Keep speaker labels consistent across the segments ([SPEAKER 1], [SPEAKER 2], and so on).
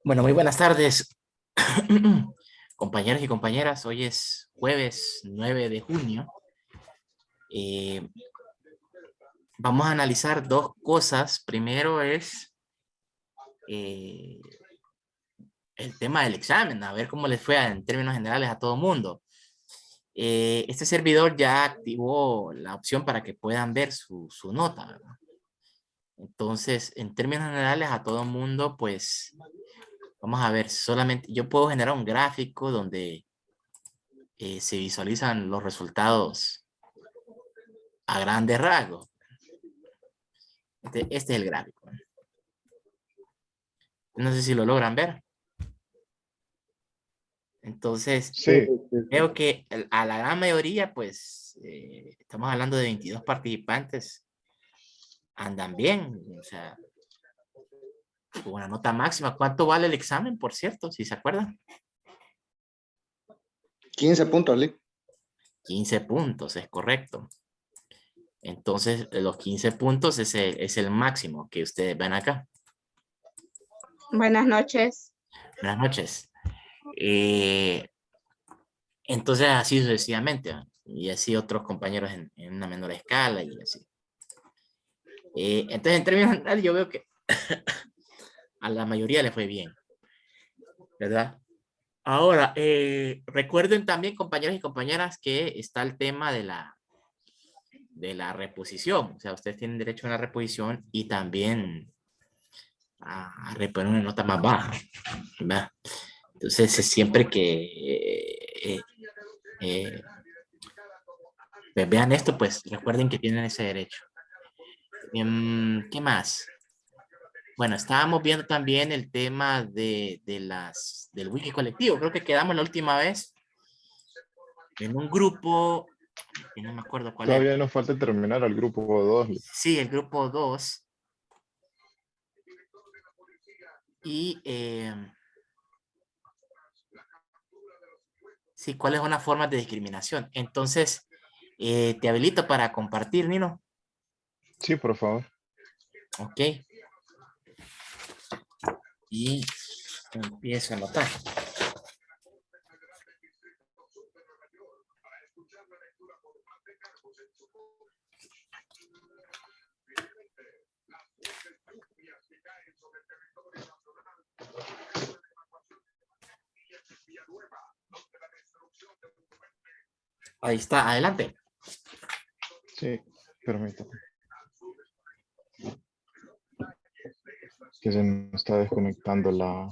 [SPEAKER 1] Bueno, muy buenas tardes, compañeros y compañeras. Hoy es jueves 9 de junio. Eh, Vamos a analizar dos cosas. Primero es eh, el tema del examen, a ver cómo les fue en términos generales a todo mundo. Este servidor ya activó la opción para que puedan ver su nota, ¿verdad? Entonces, en términos generales a todo mundo, pues vamos a ver, solamente yo puedo generar un gráfico donde se visualizan los resultados a grandes rasgos. Este es el gráfico. No sé si lo logran ver. Entonces,
[SPEAKER 2] Sí,
[SPEAKER 1] veo que a la gran mayoría, pues, estamos hablando de 22 participantes, andan bien, o sea, con una nota máxima. ¿Cuánto vale el examen, por cierto, si se acuerdan?
[SPEAKER 2] 15 puntos, Lee.
[SPEAKER 1] 15 puntos, es correcto. Entonces, los 15 puntos es el máximo que ustedes ven acá.
[SPEAKER 3] Buenas noches.
[SPEAKER 1] Buenas noches. Eh, entonces, así sucesivamente, ¿no? Y así otros compañeros en una menor escala y así. Entonces, en términos generales, yo veo que a la mayoría le fue bien, ¿verdad? Ahora, recuerden también, compañeros y compañeras, que está el tema de la reposición. O sea, ustedes tienen derecho a una reposición y también a reponer una nota más baja, ¿verdad? Entonces, es siempre que eh, pues vean esto, pues recuerden que tienen ese derecho. ¿Qué más? Bueno, estábamos viendo también el tema del wiki colectivo. Creo que quedamos la última vez en un grupo, que no me acuerdo cuál era.
[SPEAKER 2] Todavía nos falta terminar al grupo 2, Lee.
[SPEAKER 1] Sí, el grupo 2. Y sí, ¿cuáles son las formas de discriminación? Entonces, te habilito para compartir, Nino.
[SPEAKER 2] Sí, por favor.
[SPEAKER 1] Ok. Y empiezo a anotar. Ahí está, adelante.
[SPEAKER 2] Sí, permítame. Que se me está desconectando la...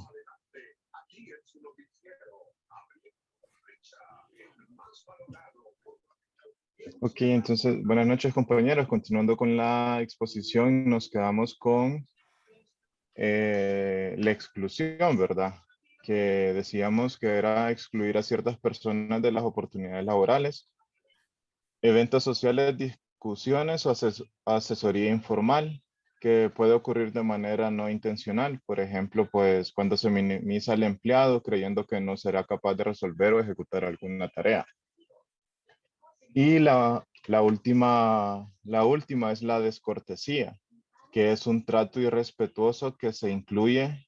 [SPEAKER 2] Ok, entonces, buenas noches, compañeros. Continuando con la exposición, nos quedamos con la exclusión, ¿verdad? Que decíamos que era excluir a ciertas personas de las oportunidades laborales, eventos sociales, discusiones o asesoría informal que puede ocurrir de manera no intencional. Por ejemplo, pues cuando se minimiza al empleado creyendo que no será capaz de resolver o ejecutar alguna tarea. Y la última es la descortesía, que es un trato irrespetuoso que incluye,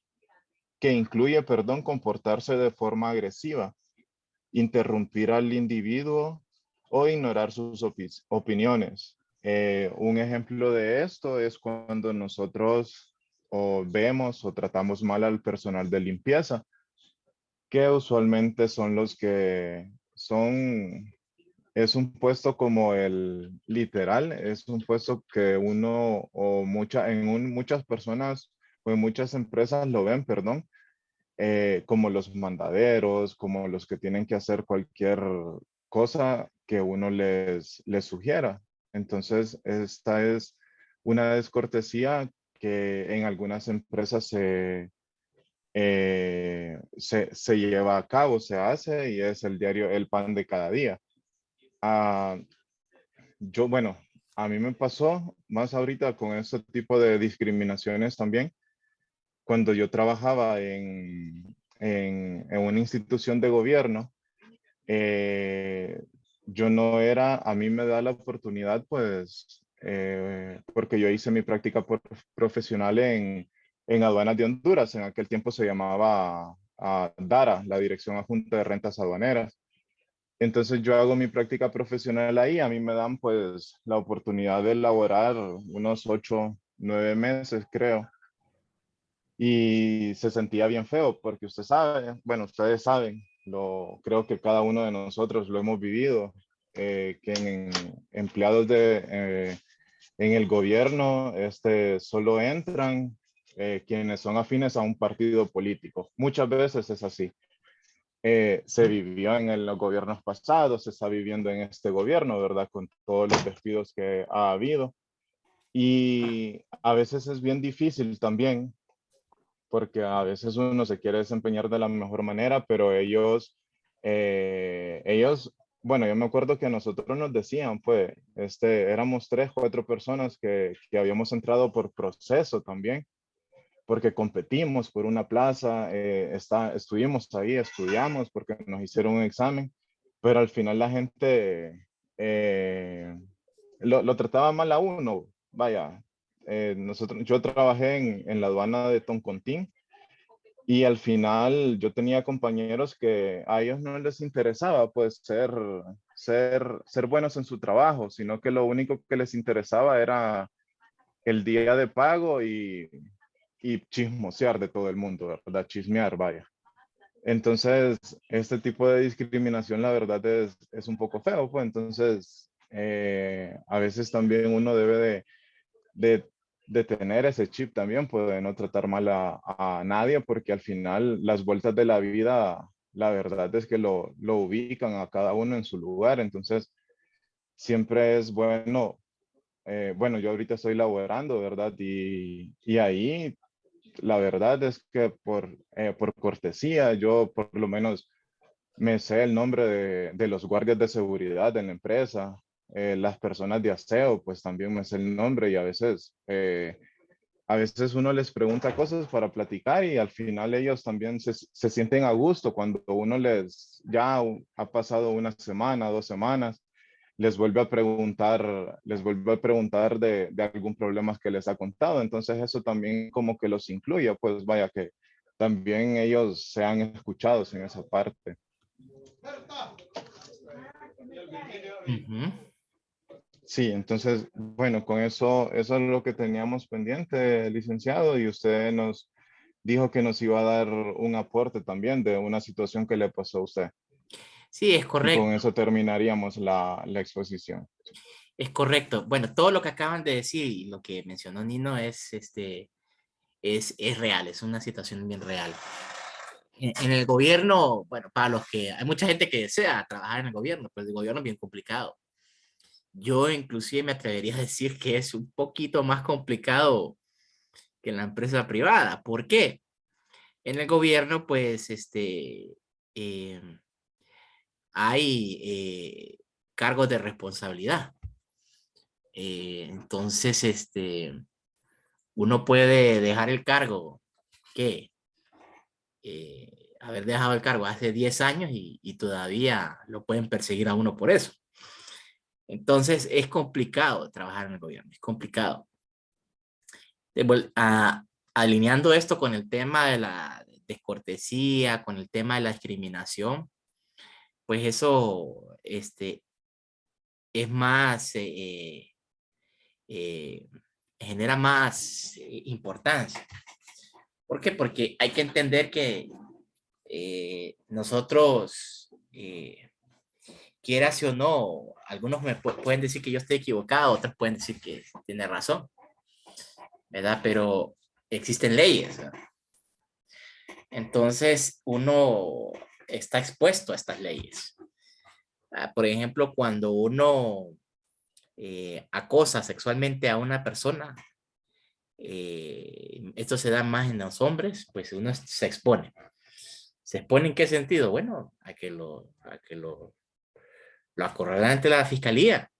[SPEAKER 2] comportarse de forma agresiva, interrumpir al individuo o ignorar sus opiniones. Un ejemplo de esto es cuando nosotros o vemos o tratamos mal al personal de limpieza, que usualmente son los que es un puesto como el literal, es un puesto que uno o muchas personas o en muchas empresas lo ven, perdón, como los mandaderos, como los que tienen que hacer cualquier cosa que uno les sugiera. Entonces, esta es una descortesía que en algunas empresas se lleva a cabo, se hace y es el pan de cada día. Ah, bueno, a mí me pasó más ahorita con este tipo de discriminaciones también cuando yo trabajaba en una institución de gobierno. eh, yo no era, a mí me da la oportunidad, pues, porque yo hice mi práctica profesional en aduanas de Honduras. En aquel tiempo se llamaba DARA, la Dirección Adjunta de Rentas Aduaneras. Entonces yo hago mi práctica profesional ahí, a mí me dan pues la oportunidad de laborar unos 8, 9 meses, creo. Y se sentía bien feo porque usted sabe, bueno, ustedes saben, creo que cada uno de nosotros lo hemos vivido, que empleados en el gobierno solo entran quienes son afines a un partido político. Muchas veces es así. Se vivió en los gobiernos pasados, se está viviendo en este gobierno, ¿verdad? Con todos los despidos que ha habido. Y a veces es bien difícil también, porque a veces uno se quiere desempeñar de la mejor manera, pero bueno, yo me acuerdo que a nosotros nos decían, pues, éramos 3, 4 personas que habíamos entrado por proceso también, porque competimos por una plaza, estuvimos ahí, estudiamos porque nos hicieron un examen, pero al final la gente lo trataba mal a uno. Vaya, yo trabajé en la aduana de Toncontín y al final yo tenía compañeros que a ellos no les interesaba pues ser buenos en su trabajo, sino que lo único que les interesaba era el día de pago y chismosear de todo el mundo, ¿verdad? Chismear, vaya. Entonces, este tipo de discriminación, la verdad, es un poco feo, pues. Entonces, a veces también uno debe de, de tener ese chip también, pues, de no tratar mal a nadie, porque al final las vueltas de la vida, la verdad es que lo ubican a cada uno en su lugar. Entonces, siempre es bueno, bueno, yo ahorita estoy laborando, ¿verdad? Y ahí la verdad es que por cortesía, yo por lo menos me sé el nombre de los guardias de seguridad en la empresa, las personas de aseo, pues también me sé el nombre y a veces uno les pregunta cosas para platicar y al final ellos también se sienten a gusto cuando uno ya ha pasado una semana, 2 semanas, les vuelve a preguntar de algún problema que les ha contado. Entonces eso también como que los incluye, pues vaya que también ellos sean escuchados en esa parte.
[SPEAKER 1] Ujú.
[SPEAKER 2] Sí, entonces, bueno, con eso es lo que teníamos pendiente, licenciado, y usted nos dijo que nos iba a dar un aporte también de una situación que le pasó a usted.
[SPEAKER 1] Sí, es
[SPEAKER 2] Y con
[SPEAKER 1] correcto.
[SPEAKER 2] eso terminaríamos la exposición.
[SPEAKER 1] Es correcto. Bueno, todo lo que acaban de decir y lo que mencionó Nino es real, es una situación bien real. En el gobierno, bueno, para los que hay mucha gente que desea trabajar en el gobierno, pero el gobierno es bien complicado. Yo inclusive me atrevería a decir que es un poquito más complicado que en la empresa privada. ¿Por qué? En el gobierno, pues, eh, hay cargos de responsabilidad. Entonces, uno puede dejar el cargo, ¿qué? Haber dejado el cargo hace 10 años y todavía lo pueden perseguir a uno por eso. Entonces, es complicado trabajar en el gobierno, es complicado. Alineando esto con el tema de la descortesía, con el tema de la discriminación, pues eso es más, eh, genera más importancia. ¿Por qué? Porque hay que entender que nosotros, quieras o no, algunos pueden decir que yo estoy equivocado, otros pueden decir que tiene razón, ¿verdad? Pero existen leyes, ¿verdad? Entonces uno está expuesto a estas leyes. Por ejemplo, cuando uno acosa sexualmente a una persona, esto se da más en los hombres, pues uno se expone. ¿Se expone en qué sentido? Bueno, lo acorralan ante la fiscalía.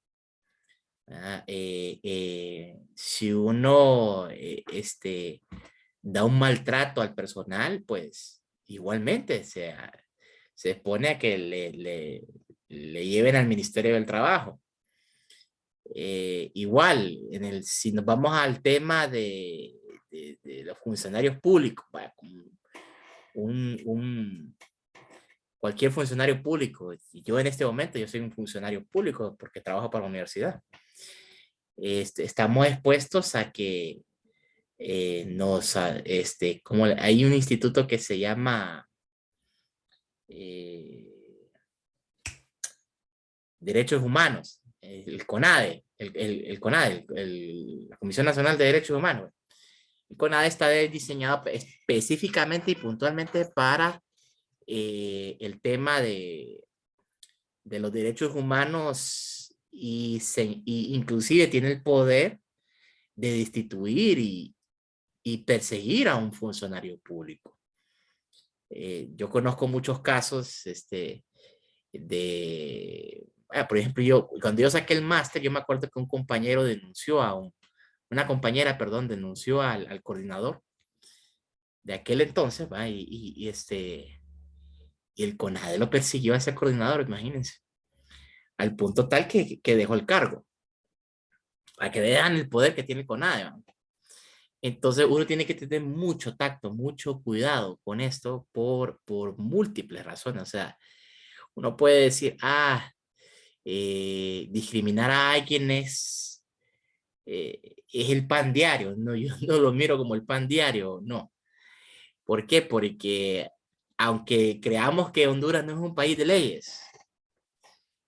[SPEAKER 1] Si uno da un maltrato al personal, pues igualmente se expone a que le lleven al Ministerio del Trabajo. Igual, si nos vamos al tema de los funcionarios públicos, vaya, cualquier funcionario público. Yo en este momento, yo soy un funcionario público porque trabajo para la universidad. Estamos expuestos a que como hay un instituto que se llama Derechos Humanos, el CONADE, el CONADE, la Comisión Nacional de Derechos Humanos. El CONADE está diseñado específicamente y puntualmente para el tema de los derechos humanos y inclusive tiene el poder de destituir y perseguir a un funcionario público. Yo conozco muchos casos por ejemplo, cuando yo saqué el máster, yo me acuerdo que un compañero denunció una compañera, perdón, denunció al coordinador de aquel entonces, ¿va? Y el CONADE lo persiguió a ese coordinador, imagínense, al punto tal que dejó el cargo, para que vean el poder que tiene el CONADE, ¿va? Entonces uno tiene que tener mucho tacto, mucho cuidado con esto por múltiples razones. O sea, uno puede decir, discriminar a alguien es el pan diario. No, yo no lo miro como el pan diario, no. ¿Por qué? Porque aunque creamos que Honduras no es un país de leyes,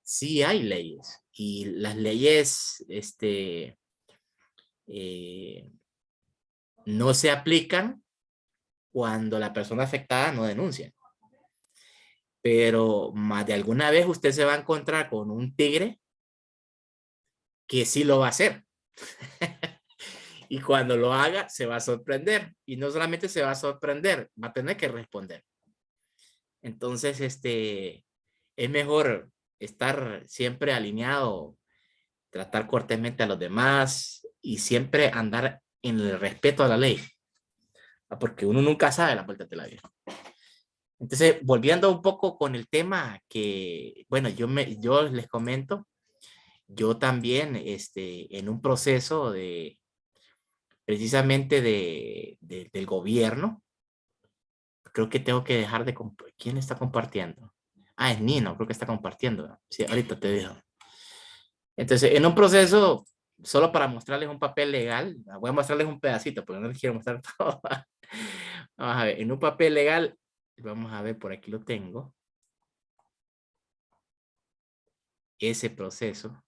[SPEAKER 1] sí hay leyes. Y las leyes no se aplican cuando la persona afectada no denuncia. Pero más de alguna vez usted se va a encontrar con un tigre que sí lo va a hacer. Y cuando lo haga, se va a sorprender. Y no solamente se va a sorprender, va a tener que responder. Entonces, es mejor estar siempre alineado, tratar cortésmente a los demás y siempre andar en el respeto a la ley. Porque uno nunca sabe la vuelta de la vida. Entonces, volviendo un poco con el tema que, bueno, yo les comento, yo también, en un proceso precisamente del gobierno, creo que tengo que dejar de, ¿quién está compartiendo? Es Nino, creo que está compartiendo. Sí, ahorita te dejo. Entonces, en un proceso, solo para mostrarles un papel legal, voy a mostrarles un pedacito, porque no les quiero mostrar todo. Vamos a ver, en un papel legal, vamos a ver, por aquí lo tengo. Ese proceso.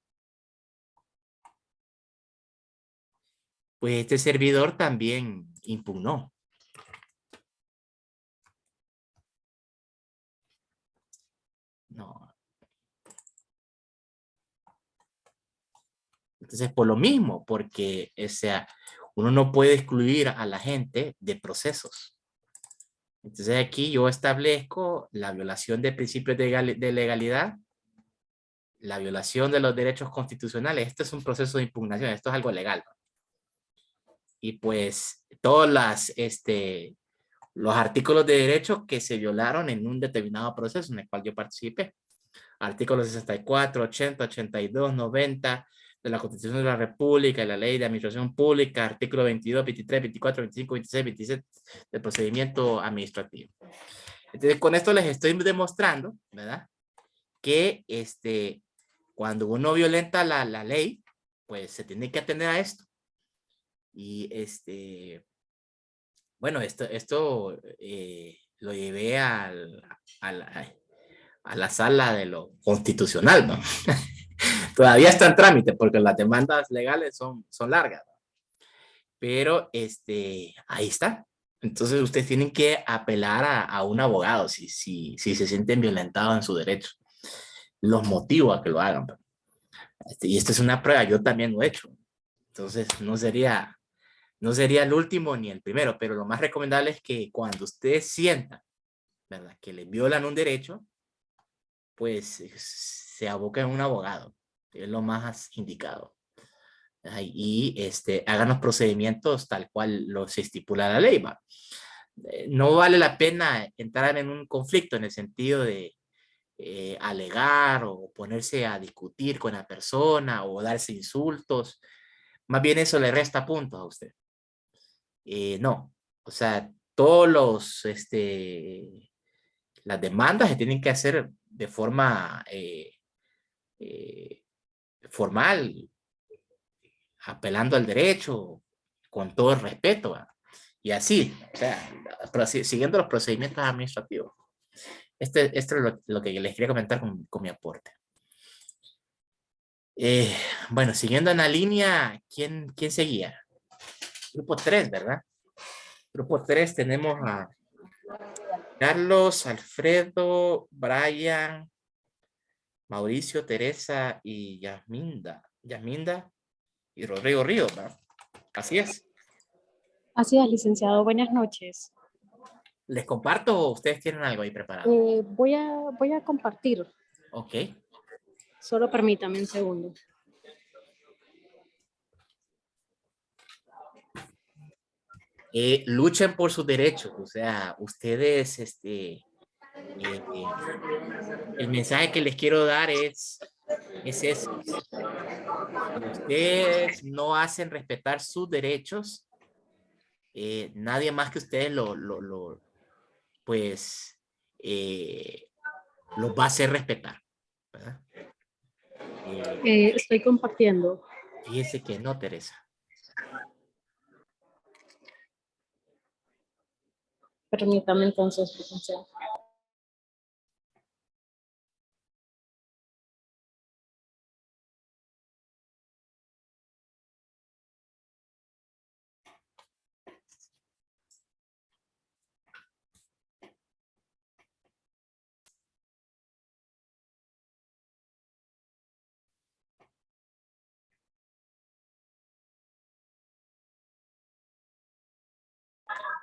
[SPEAKER 1] Pues este servidor también impugnó. No. Entonces, por lo mismo, porque, o sea, uno no puede excluir a la gente de procesos. Entonces, aquí yo establezco la violación de principios de legalidad, la violación de los derechos constitucionales. Este es un proceso de impugnación, esto es algo legal. Y pues, todos los artículos de derecho que se violaron en un determinado proceso en el cual yo participé. Artículos 64, 80, 82, 90 de la Constitución de la República y la Ley de Administración Pública, artículo 22, 23, 24, 25, 26, 27 del procedimiento administrativo. Entonces, con esto les estoy demostrando, ¿verdad? Que cuando uno violenta la ley, pues se tiene que atender a esto. Y bueno, esto lo llevé a la sala de lo constitucional, ¿no? Todavía está en trámite porque las demandas legales son largas, ¿no? Pero ahí está. Entonces ustedes tienen que apelar a un abogado si se sienten violentados en su derecho. Los motivo a que lo hagan. Y esta es una prueba, yo también lo he hecho. Entonces no sería el último ni el primero, pero lo más recomendable es que cuando ustedes sientan, ¿verdad?, que les violan un derecho, pues se aboquen a un abogado. Es lo más indicado. Y hagan los procedimientos tal cual los estipula la ley. ¿Va? No vale la pena entrar en un conflicto en el sentido de alegar o ponerse a discutir con la persona o darse insultos. Más bien eso le resta puntos a usted. No, o sea, todos los, las demandas se tienen que hacer de forma formal, apelando al derecho, con todo el respeto, ¿va? Y así, o sea, siguiendo los procedimientos administrativos. Esto es lo que les quería comentar con mi aporte. Bueno, siguiendo en la línea, ¿quién seguía? Grupo 3, ¿verdad? Grupo 3 tenemos a Carlos, Alfredo, Brian, Mauricio, Teresa y Yasminda y Rodrigo Ríos, ¿verdad? Así es.
[SPEAKER 4] Así es, licenciado. Buenas noches.
[SPEAKER 1] ¿Les comparto o ustedes tienen algo ahí preparado?
[SPEAKER 4] Voy a compartir.
[SPEAKER 1] Ok.
[SPEAKER 4] Solo permítame un segundo.
[SPEAKER 1] Luchen por sus derechos, o sea, ustedes, el mensaje que les quiero dar es ese. Si ustedes no hacen respetar sus derechos, nadie más que ustedes pues, los va a hacer respetar, ¿verdad?
[SPEAKER 4] Estoy compartiendo.
[SPEAKER 1] Fíjese que no, Teresa.
[SPEAKER 4] Permítame entonces, licenciado.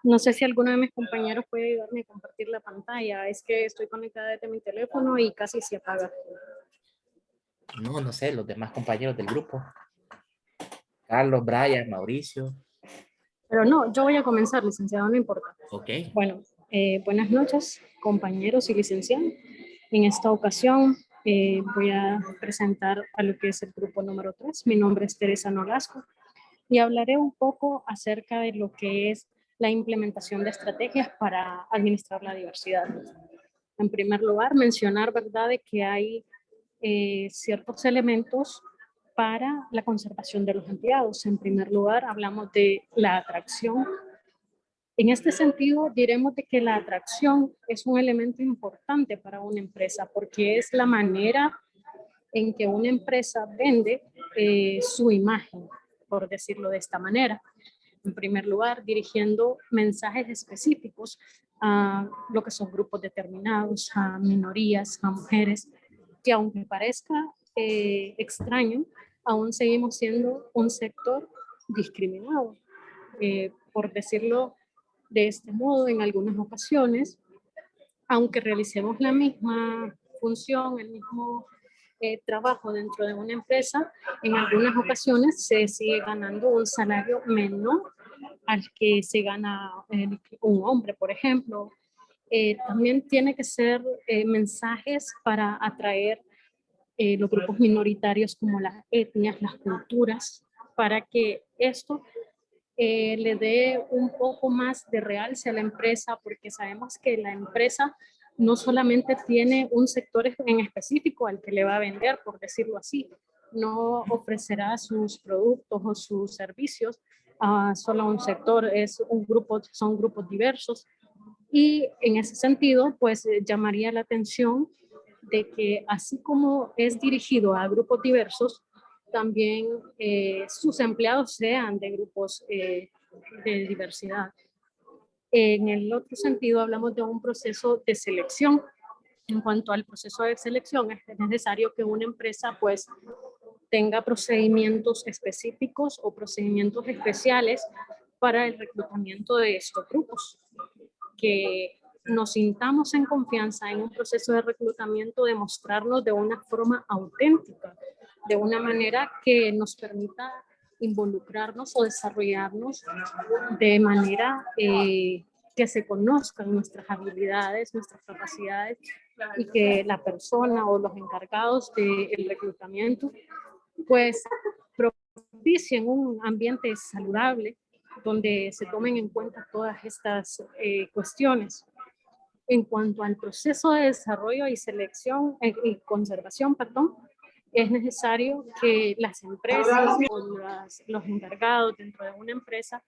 [SPEAKER 4] No sé si alguno de mis compañeros puede ayudarme a compartir la pantalla. Es que estoy conectada desde mi teléfono y casi se apaga.
[SPEAKER 1] No sé, los demás compañeros del grupo. Carlos, Brian, Mauricio.
[SPEAKER 4] Pero no, yo voy a comenzar, licenciado, no importa.
[SPEAKER 1] Ok.
[SPEAKER 4] Bueno, buenas noches, compañeros y licenciados. En esta ocasión voy a presentar a lo que es el grupo número 3. Mi nombre es Teresa Nolasco y hablaré un poco acerca de lo que es la implementación de estrategias para administrar la diversidad. En primer lugar, mencionar, ¿verdad?, de que hay ciertos elementos para la conservación de los empleados. En primer lugar, hablamos de la atracción. En este sentido, diremos de que la atracción es un elemento importante para una empresa porque es la manera en que una empresa vende su imagen, por decirlo de esta manera. En primer lugar, dirigiendo mensajes específicos a lo que son grupos determinados, a minorías, a mujeres, que aunque parezca extraño, aún seguimos siendo un sector discriminado. Por decirlo de este modo, en algunas ocasiones, aunque realicemos la misma función, el mismo trabajo dentro de una empresa, en algunas ocasiones se sigue ganando un salario menor al que se gana un hombre, por ejemplo. También tiene que ser mensajes para atraer los grupos minoritarios como las etnias, las culturas, para que esto le dé un poco más de realce a la empresa, porque sabemos que la empresa no solamente tiene un sector en específico al que le va a vender, por decirlo así, no ofrecerá sus productos o sus servicios a solo un sector, son grupos diversos. Y en ese sentido, pues llamaría la atención de que así como es dirigido a grupos diversos, también sus empleados sean de grupos de diversidad. En el otro sentido, hablamos de un proceso de selección. En cuanto al proceso de selección, es necesario que una empresa pues tenga procedimientos específicos o procedimientos especiales para el reclutamiento de estos grupos, que nos sintamos en confianza en un proceso de reclutamiento, demostrarnos de una forma auténtica, de una manera que nos permita involucrarnos o desarrollarnos de manera que se conozcan nuestras habilidades, nuestras capacidades y que la persona o los encargados del reclutamiento pues propicien un ambiente saludable donde se tomen en cuenta todas estas cuestiones. En cuanto al proceso de desarrollo y selección y conservación, perdón, es necesario que las empresas o los encargados dentro de una empresa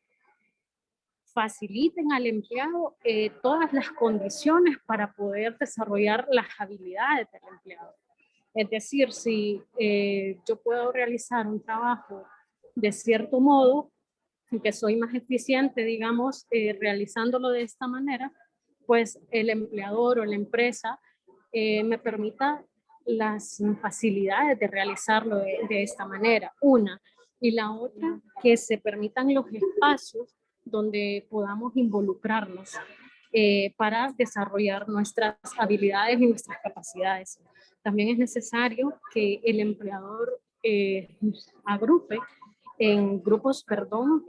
[SPEAKER 4] faciliten al empleado todas las condiciones para poder desarrollar las habilidades del empleado. Es decir, si yo puedo realizar un trabajo de cierto modo, que soy más eficiente, digamos, realizándolo de esta manera, pues el empleador o la empresa me permita las facilidades de realizarlo de esta manera, una. Y la otra, que se permitan los espacios donde podamos involucrarnos para desarrollar nuestras habilidades y nuestras capacidades. También es necesario que el empleador agrupe en grupos, perdón,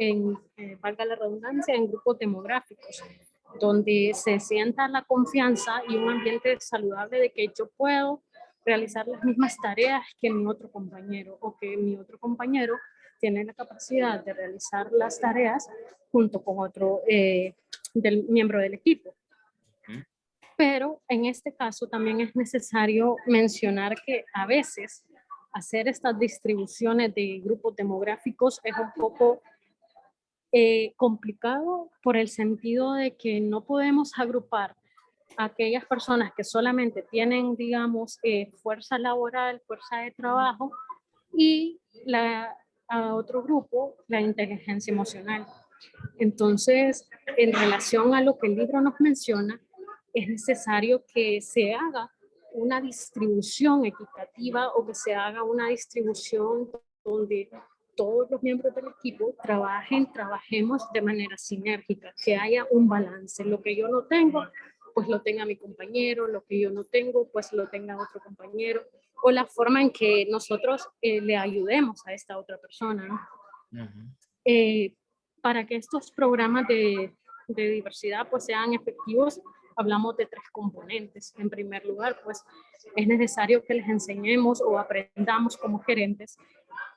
[SPEAKER 4] valga la redundancia, en grupos demográficos, donde se sienta la confianza y un ambiente saludable de que yo puedo realizar las mismas tareas que mi otro compañero, o que mi otro compañero tiene la capacidad de realizar las tareas junto con otro miembro del equipo. Pero en este caso también es necesario mencionar que a veces hacer estas distribuciones de grupos demográficos es un poco complicado, por el sentido de que no podemos agrupar a aquellas personas que solamente tienen, digamos, fuerza laboral, fuerza de trabajo, y a otro grupo, la inteligencia emocional. Entonces, en relación a lo que el libro nos menciona, es necesario que se haga una distribución equitativa, o que se haga una distribución donde todos los miembros del equipo trabajemos de manera sinérgica, que haya un balance. Lo que yo no tengo, pues lo tenga mi compañero; lo que yo no tengo, pues lo tenga otro compañero, o la forma en que nosotros le ayudemos a esta otra persona, ¿no? Para que estos programas de diversidad pues sean efectivos, hablamos de 3 componentes. En primer lugar, pues es necesario que les enseñemos o aprendamos como gerentes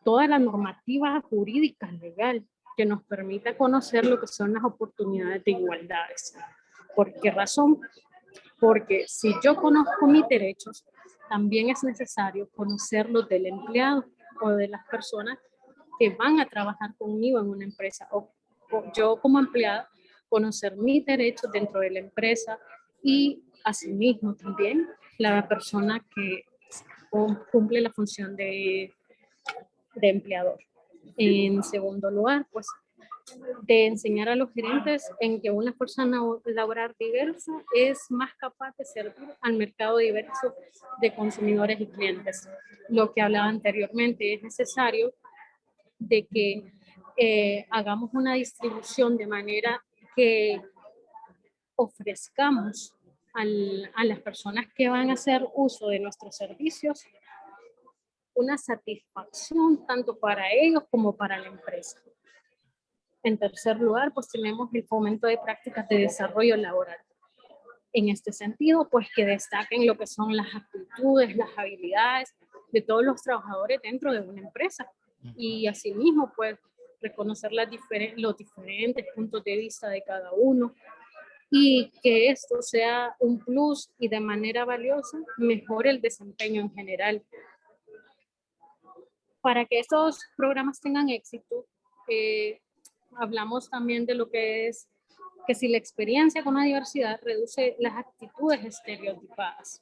[SPEAKER 4] toda la normativa jurídica legal que nos permita conocer lo que son las oportunidades de igualdades. ¿Por qué razón? Porque si yo conozco mis derechos, también es necesario conocer los del empleado o de las personas que van a trabajar conmigo en una empresa, o yo como empleada conocer mis derechos dentro de la empresa, y asimismo también la persona que cumple la función de empleador. En segundo lugar, pues de enseñar a los gerentes en que una fuerza laboral diversa es más capaz de servir al mercado diverso de consumidores y clientes. Lo que hablaba anteriormente, es necesario de que hagamos una distribución de manera que ofrezcamos a las personas que van a hacer uso de nuestros servicios una satisfacción tanto para ellos como para la empresa. En tercer lugar, pues tenemos el fomento de prácticas de desarrollo laboral. En este sentido, pues que destaquen lo que son las aptitudes, las habilidades de todos los trabajadores dentro de una empresa. Y asimismo, pues reconocer los diferentes puntos de vista de cada uno, y que esto sea un plus y de manera valiosa mejore el desempeño en general. Para que estos programas tengan éxito, hablamos también de lo que es que si la experiencia con la diversidad reduce las actitudes estereotipadas.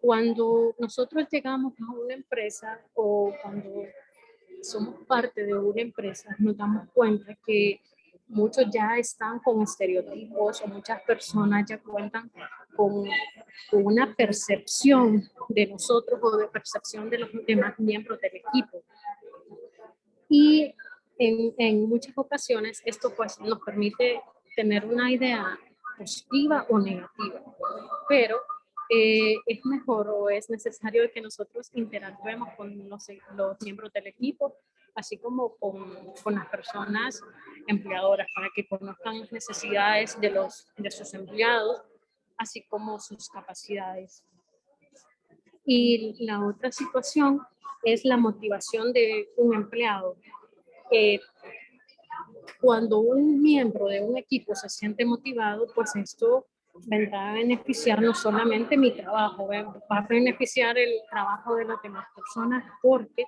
[SPEAKER 4] Cuando nosotros llegamos a una empresa, o cuando somos parte de una empresa, nos damos cuenta que muchos ya están con estereotipos, o muchas personas ya cuentan con una percepción de nosotros, o de percepción de los demás miembros del equipo. Y en muchas ocasiones esto pues nos permite tener una idea positiva o negativa, pero es mejor, o es necesario, que nosotros interactuemos con los miembros del equipo, así como con las personas empleadoras, para que conozcan las necesidades de sus empleados, así como sus capacidades. Y la otra situación es la motivación de un empleado. Cuando un miembro de un equipo se siente motivado, pues esto vendrá a beneficiar no solamente mi trabajo, va a beneficiar el trabajo de las demás personas porque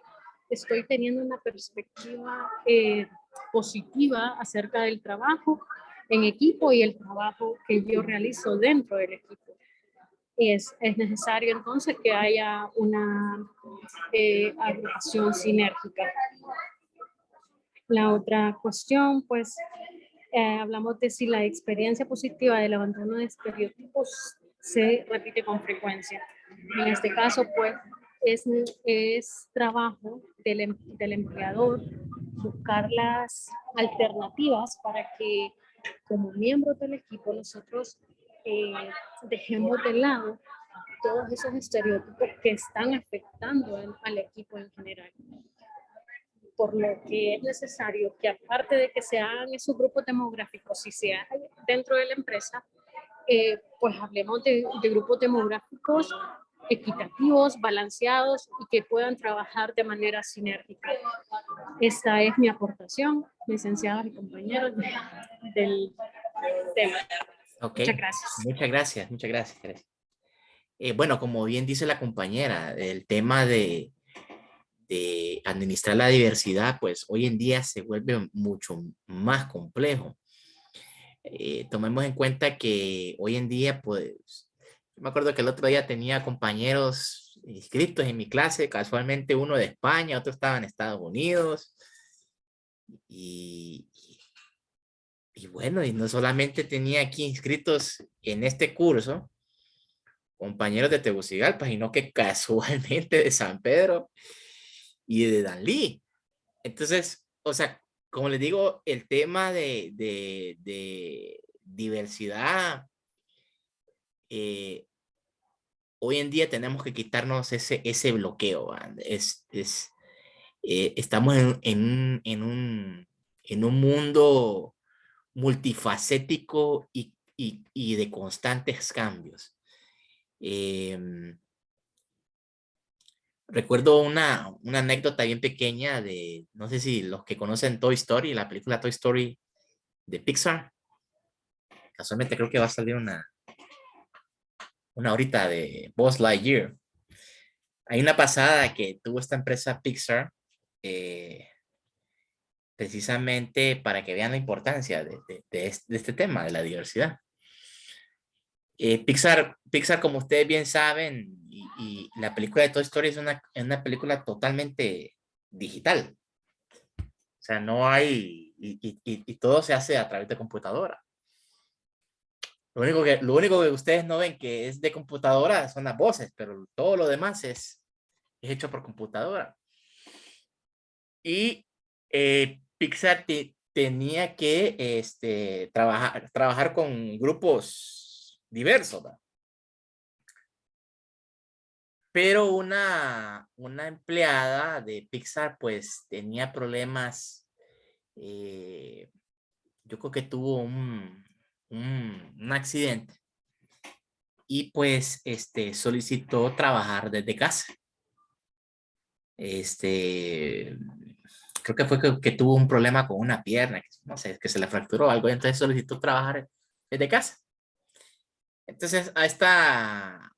[SPEAKER 4] estoy teniendo una perspectiva positiva acerca del trabajo en equipo y el trabajo que yo realizo dentro del equipo. Es necesario entonces que haya una agrupación sinérgica. La otra cuestión, pues, hablamos de si la experiencia positiva del abandono de estereotipos se repite con frecuencia. En este caso, pues, es trabajo del empleador buscar las alternativas para que como miembros del equipo nosotros dejemos de lado todos esos estereotipos que están afectando al equipo en general. Por lo que es necesario que aparte de que se hagan esos grupos demográficos, si se hay dentro de la empresa, pues hablemos de grupos demográficos equitativos, balanceados y que puedan trabajar de manera sinérgica. Esta es mi aportación, licenciados y compañeros del tema.
[SPEAKER 1] Okay.
[SPEAKER 4] Muchas gracias.
[SPEAKER 1] Muchas gracias, muchas gracias. Bueno, como bien dice la compañera, el tema de administrar la diversidad, pues hoy en día se vuelve mucho más complejo. Tomemos en cuenta que hoy en día, pues, me acuerdo que el otro día tenía compañeros inscritos en mi clase, casualmente uno de España, otro estaba en Estados Unidos, y bueno, y no solamente tenía aquí inscritos en este curso, compañeros de Tegucigalpa, sino que casualmente de San Pedro y de Danlí. Entonces, o sea, como les digo, el tema de diversidad, hoy en día tenemos que quitarnos ese bloqueo. ¿Verdad? Estamos en un mundo multifacético y de constantes cambios. Recuerdo una anécdota bien pequeña de, no sé si los que conocen Toy Story, la película Toy Story de Pixar. Casualmente creo que va a salir una ahorita de Buzz Lightyear. Hay una pasada que tuvo esta empresa Pixar, precisamente para que vean la importancia de este tema, de la diversidad. Pixar, como ustedes bien saben, y la película de Toy Story es una película totalmente digital. O sea, no hay, y todo se hace a través de computadora. Lo único que ustedes no ven que es de computadora son las voces, pero todo lo demás es hecho por computadora. Y Pixar tenía que trabajar con grupos diversos, ¿verdad? Pero una empleada de Pixar pues tenía problemas, yo creo que tuvo un accidente y pues solicitó trabajar desde casa. Creo que fue que tuvo un problema con una pierna, no sé, que se le fracturó algo, entonces solicitó trabajar desde casa. Entonces a esta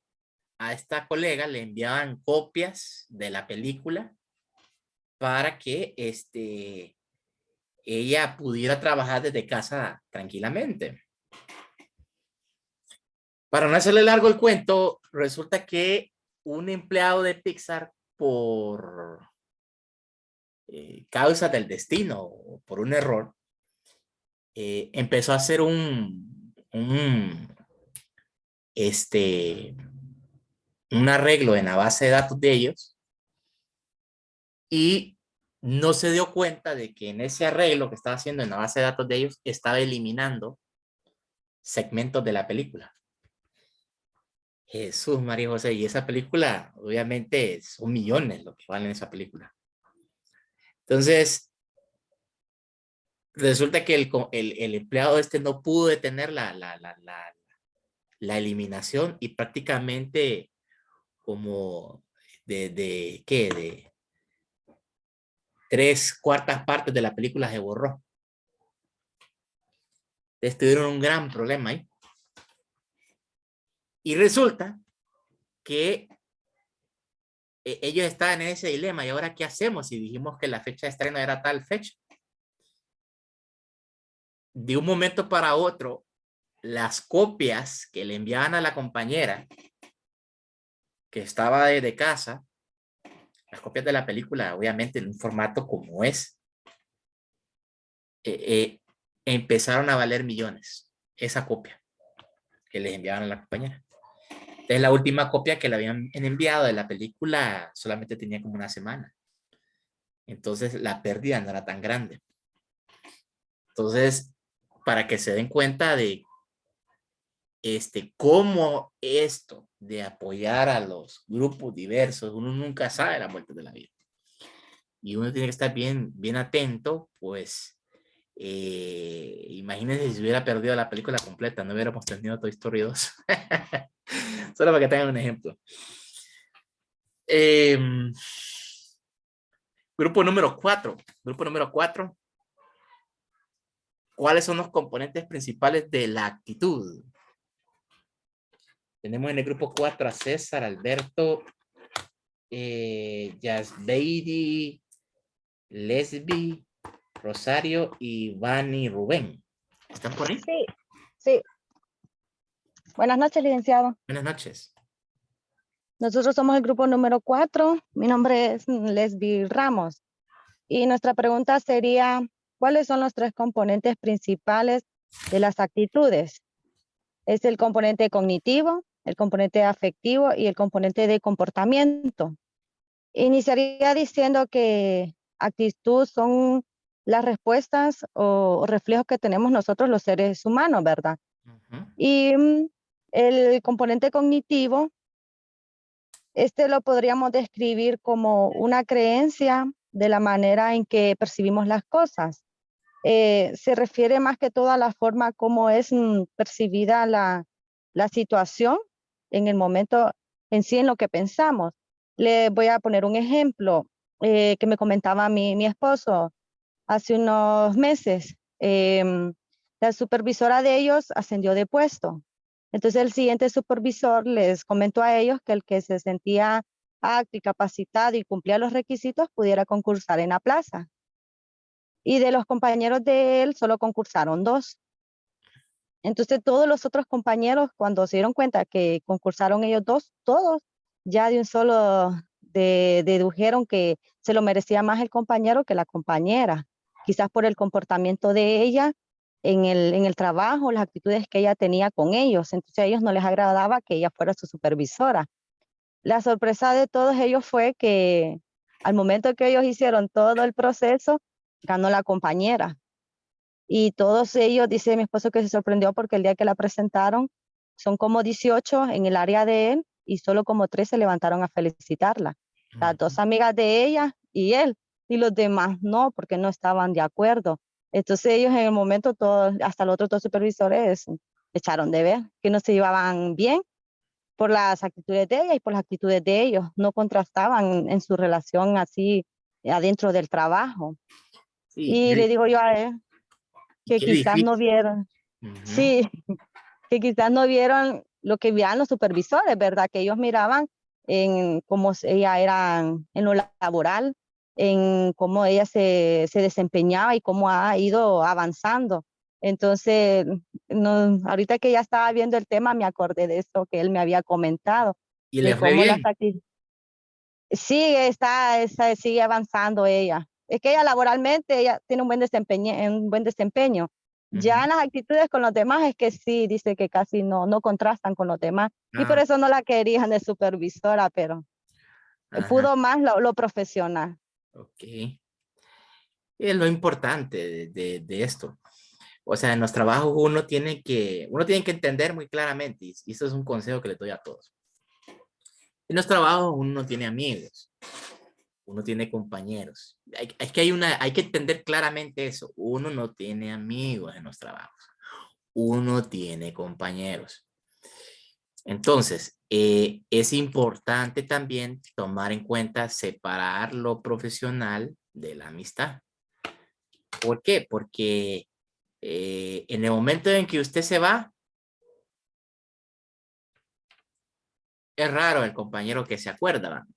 [SPEAKER 1] colega le enviaban copias de la película para que ella pudiera trabajar desde casa tranquilamente. Para no hacerle largo el cuento, resulta que un empleado de Pixar, por causa del destino o por un error, empezó a hacer un arreglo en la base de datos de ellos y no se dio cuenta de que en ese arreglo que estaba haciendo en la base de datos de ellos estaba eliminando segmentos de la película. Jesús, María José, y esa película, obviamente, son millones lo que vale esa película. Entonces, resulta que el empleado no pudo detener la eliminación y prácticamente como de 3/4 partes de la película se borró. Entonces tuvieron un gran problema ahí. Y resulta que ellos estaban en ese dilema. ¿Y ahora qué hacemos? Si dijimos que la fecha de estreno era tal fecha. De un momento para otro, las copias que le enviaban a la compañera que estaba de casa, las copias de la película, obviamente en un formato como es, empezaron a valer millones. Esa copia que les enviaban a la compañera. Entonces, la última copia que le habían enviado de la película solamente tenía como una semana. Entonces, la pérdida no era tan grande. Entonces, para que se den cuenta de cómo esto de apoyar a los grupos diversos, uno nunca sabe la vuelta de la vida. Y uno tiene que estar bien atento, pues, imagínense si se hubiera perdido la película completa, no hubiéramos tenido Toy Story 2. Solo para que tengan un ejemplo. Grupo número 4. Grupo número 4. ¿Cuáles son los componentes principales de la actitud? Tenemos en el grupo 4 a César, Alberto, Yasbeidi, Lesbi, Rosario y Vani Rubén. ¿Están por ahí?
[SPEAKER 5] Sí, sí. Buenas noches, licenciado.
[SPEAKER 1] Buenas noches.
[SPEAKER 5] Nosotros somos el grupo número 4. Mi nombre es Lesbi Ramos. Y nuestra pregunta sería, ¿cuáles son los 3 componentes principales de las actitudes? Es el componente cognitivo, el componente afectivo y el componente de comportamiento. Iniciaría diciendo que actitud son las respuestas o reflejos que tenemos nosotros los seres humanos, ¿verdad? Y el componente cognitivo, lo podríamos describir como una creencia de la manera en que percibimos las cosas. Se refiere más que todo a la forma como es percibida la situación en el momento en sí, en lo que pensamos. Le voy a poner un ejemplo que me comentaba mi esposo hace unos meses. La supervisora de ellos ascendió de puesto. Entonces el siguiente supervisor les comentó a ellos que el que se sentía apto y capacitado y cumplía los requisitos pudiera concursar en la plaza. Y de los compañeros de él solo concursaron 2. Entonces todos los otros compañeros, cuando se dieron cuenta que concursaron ellos 2, todos ya de un solo dedujeron que se lo merecía más el compañero que la compañera, quizás por el comportamiento de ella en el trabajo, las actitudes que ella tenía con ellos. Entonces a ellos no les agradaba que ella fuera su supervisora. La sorpresa de todos ellos fue que al momento que ellos hicieron todo el proceso, ganó la compañera. Y todos ellos, dice mi esposo que se sorprendió porque el día que la presentaron, son como 18 en el área de él y solo como 3 se levantaron a felicitarla. Las 2 amigas de ella y él, y los demás no, porque no estaban de acuerdo. Entonces ellos en el momento, todos, hasta los otros 2 supervisores, echaron de ver que no se llevaban bien por las actitudes de ella y por las actitudes de ellos. No contrastaban en su relación así adentro del trabajo.
[SPEAKER 1] Sí,
[SPEAKER 5] Y le digo yo a él, que
[SPEAKER 1] qué
[SPEAKER 5] quizás
[SPEAKER 1] difícil.
[SPEAKER 5] no vieron, sí, que quizás no vieron lo que veían los supervisores, ¿verdad? Que ellos miraban en cómo ella era en lo laboral, en cómo ella se desempeñaba y cómo ha ido avanzando. Entonces, no, ahorita que ya estaba viendo el tema, me acordé de eso que él me había comentado,
[SPEAKER 1] ¿Y
[SPEAKER 5] de
[SPEAKER 1] le fue
[SPEAKER 5] cómo las
[SPEAKER 1] bien?
[SPEAKER 5] actitudes. Sí, sigue avanzando ella. Es que ella laboralmente ella tiene un buen desempeño. Ya en las actitudes con los demás es que sí, dice que casi no contrastan con los demás. Y por
[SPEAKER 1] Ah,
[SPEAKER 5] eso no la querían de supervisora, pero
[SPEAKER 1] ajá,
[SPEAKER 5] pudo más lo profesional.
[SPEAKER 1] ok. Es lo importante de esto. O sea, en los trabajos uno tiene que entender muy claramente, y eso es un consejo que le doy a todos. En los trabajos uno no tiene amigos, uno tiene compañeros. Hay que entender claramente eso. Uno no tiene amigos en los trabajos, uno tiene compañeros. Entonces, es importante también tomar en cuenta separar lo profesional de la amistad. ¿Por qué? Porque En el momento en que usted se va, es raro el compañero que se acuerda, ¿va?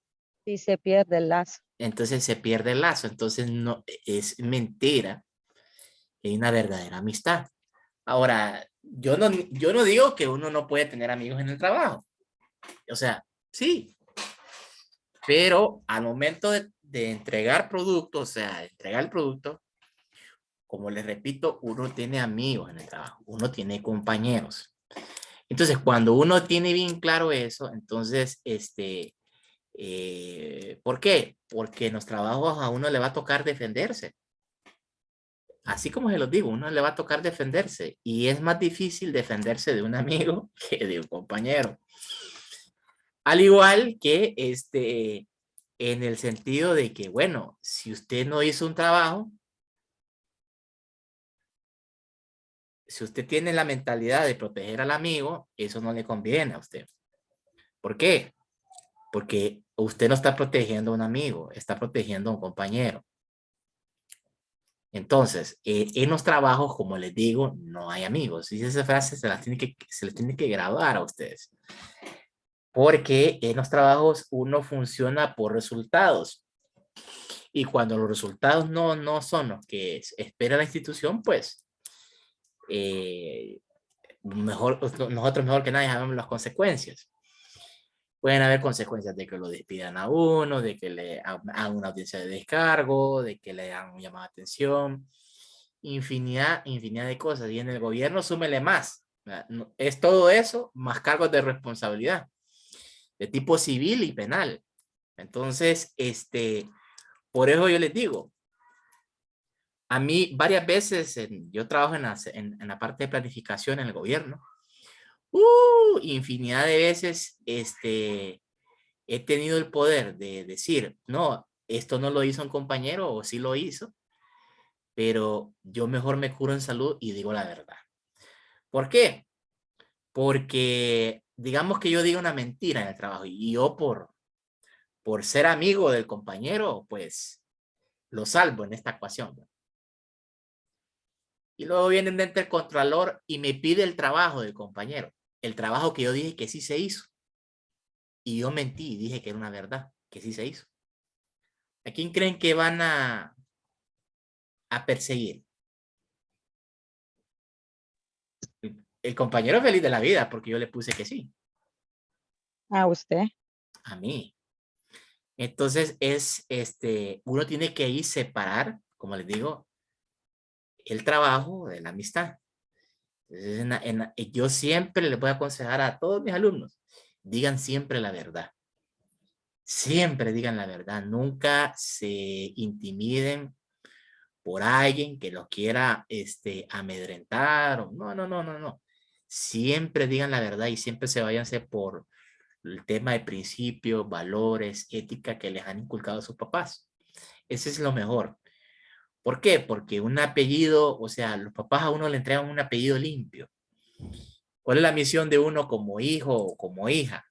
[SPEAKER 5] Y se pierde el lazo.
[SPEAKER 1] Entonces se pierde el lazo. Entonces no es mentira que hay una verdadera amistad. Ahora, yo no digo que uno no puede tener amigos en el trabajo. O sea, sí, pero al momento de entregar productos, o sea, entregar el producto, como les repito, uno tiene amigos en el trabajo, uno tiene compañeros. Entonces, cuando uno tiene bien claro eso, entonces, ¿por qué? Porque en los trabajos a uno le va a tocar defenderse. Así como se los digo, uno le va a tocar defenderse y es más difícil defenderse de un amigo que de un compañero. Al igual que en el sentido de que, bueno, si usted no hizo un trabajo, si usted tiene la mentalidad de proteger al amigo, eso no le conviene a usted. ¿Por qué? Porque usted no está protegiendo a un amigo, está protegiendo a un compañero. Entonces, en los trabajos, como les digo, no hay amigos. Y esa frase se les tiene que grabar a ustedes. Porque en los trabajos uno funciona por resultados. Y cuando los resultados no son los que espera la institución, pues nosotros mejor que nadie sabemos las consecuencias. Pueden haber consecuencias de que lo despidan a uno, de que le hagan una audiencia de descargo, de que le hagan un llamado de atención, infinidad de cosas. Y en el gobierno súmele más. Es todo eso más cargos de responsabilidad de tipo civil y penal. Entonces, por eso yo les digo, a mí varias veces, yo trabajo en la parte de planificación en el gobierno, infinidad de veces, he tenido el poder de decir, no, esto no lo hizo un compañero o sí lo hizo, pero yo mejor me curo en salud y digo la verdad. ¿Por qué? Porque digamos que yo diga una mentira en el trabajo y yo por ser amigo del compañero, pues lo salvo en esta ecuación. Y luego viene un ente el contralor y me pide el trabajo del compañero, el trabajo que yo dije que sí se hizo. Y yo mentí y dije que era una verdad, que sí se hizo. ¿A quién creen que van a perseguir? El compañero feliz de la vida, porque yo le puse que sí.
[SPEAKER 5] A usted.
[SPEAKER 1] A mí. Entonces uno tiene que ir separar, como les digo, el trabajo de la amistad. Entonces, yo siempre les voy a aconsejar a todos mis alumnos, digan siempre la verdad. Siempre digan la verdad. Nunca se intimiden por alguien que los quiera amedrentar. No. Siempre digan la verdad y siempre se váyanse por el tema de principios, valores, ética que les han inculcado sus papás. Ese es lo mejor. ¿Por qué? Porque un apellido, o sea, los papás a uno le entregan un apellido limpio. ¿Cuál es la misión de uno como hijo o como hija?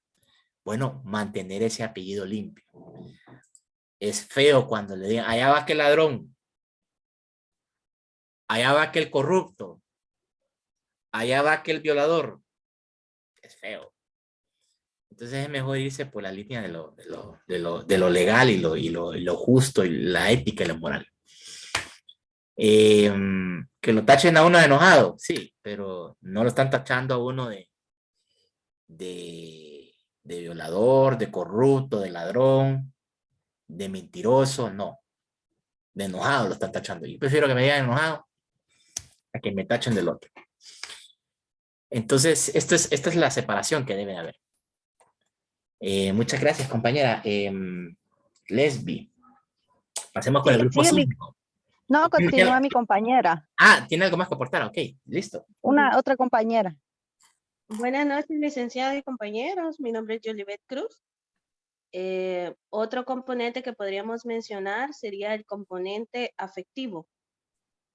[SPEAKER 1] Bueno, mantener ese apellido limpio. Es feo cuando le digan, allá va aquel ladrón, allá va aquel corrupto, allá va aquel violador. Es feo. Entonces es mejor irse por la línea de lo legal y lo justo y la ética y la moral. Que lo tachen a uno de enojado, sí, pero no lo están tachando a uno de violador, de corrupto, de ladrón, de mentiroso, no. De enojado lo están tachando. Yo prefiero que me digan enojado a que me tachen del otro. Entonces, esta es la separación que debe haber. Muchas gracias, compañera. Lesbi. Pasemos con el grupo
[SPEAKER 5] Sigue
[SPEAKER 1] 5.
[SPEAKER 5] no, continúa mi compañera.
[SPEAKER 1] ¿Tiene algo más que aportar? Ok, listo.
[SPEAKER 5] Otra compañera.
[SPEAKER 3] Buenas noches, licenciada y compañeros. Mi nombre es Jolivet Cruz. Otro componente que podríamos mencionar sería el componente afectivo.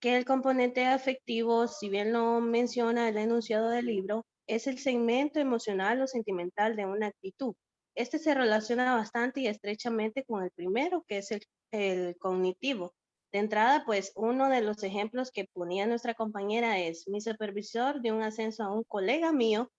[SPEAKER 3] Que el componente afectivo, si bien lo menciona el enunciado del libro, es el segmento emocional o sentimental de una actitud. Este se relaciona bastante y estrechamente con el primero, que es el cognitivo. De entrada, pues uno de los ejemplos que ponía nuestra compañera es mi supervisor dio un ascenso a un colega mío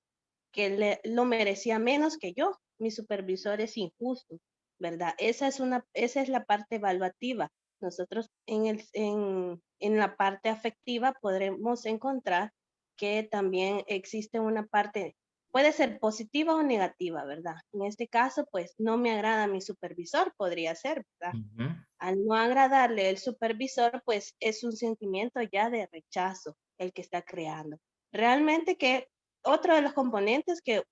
[SPEAKER 3] que lo merecía menos que yo. Mi supervisor es injusto, ¿verdad? Esa es la parte evaluativa. Nosotros en la parte afectiva podremos encontrar que también existe una parte, puede ser positiva o negativa, ¿verdad? En este caso, pues no me agrada mi supervisor, podría ser, ¿verdad?
[SPEAKER 1] Ujú.
[SPEAKER 3] Al no agradarle el supervisor, pues es un sentimiento ya de rechazo el que está creando. Realmente que otro de los componentes que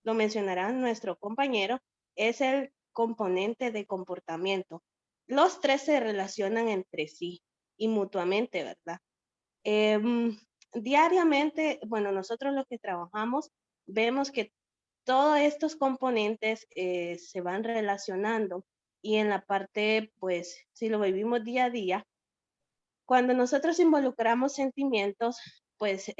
[SPEAKER 3] lo mencionará nuestro compañero es el componente de comportamiento. Los tres se relacionan entre sí y mutuamente, ¿verdad? Diariamente, bueno, nosotros los que trabajamos vemos que todos estos componentes se van relacionando y en la parte, pues, si lo vivimos día a día, cuando nosotros involucramos sentimientos, pues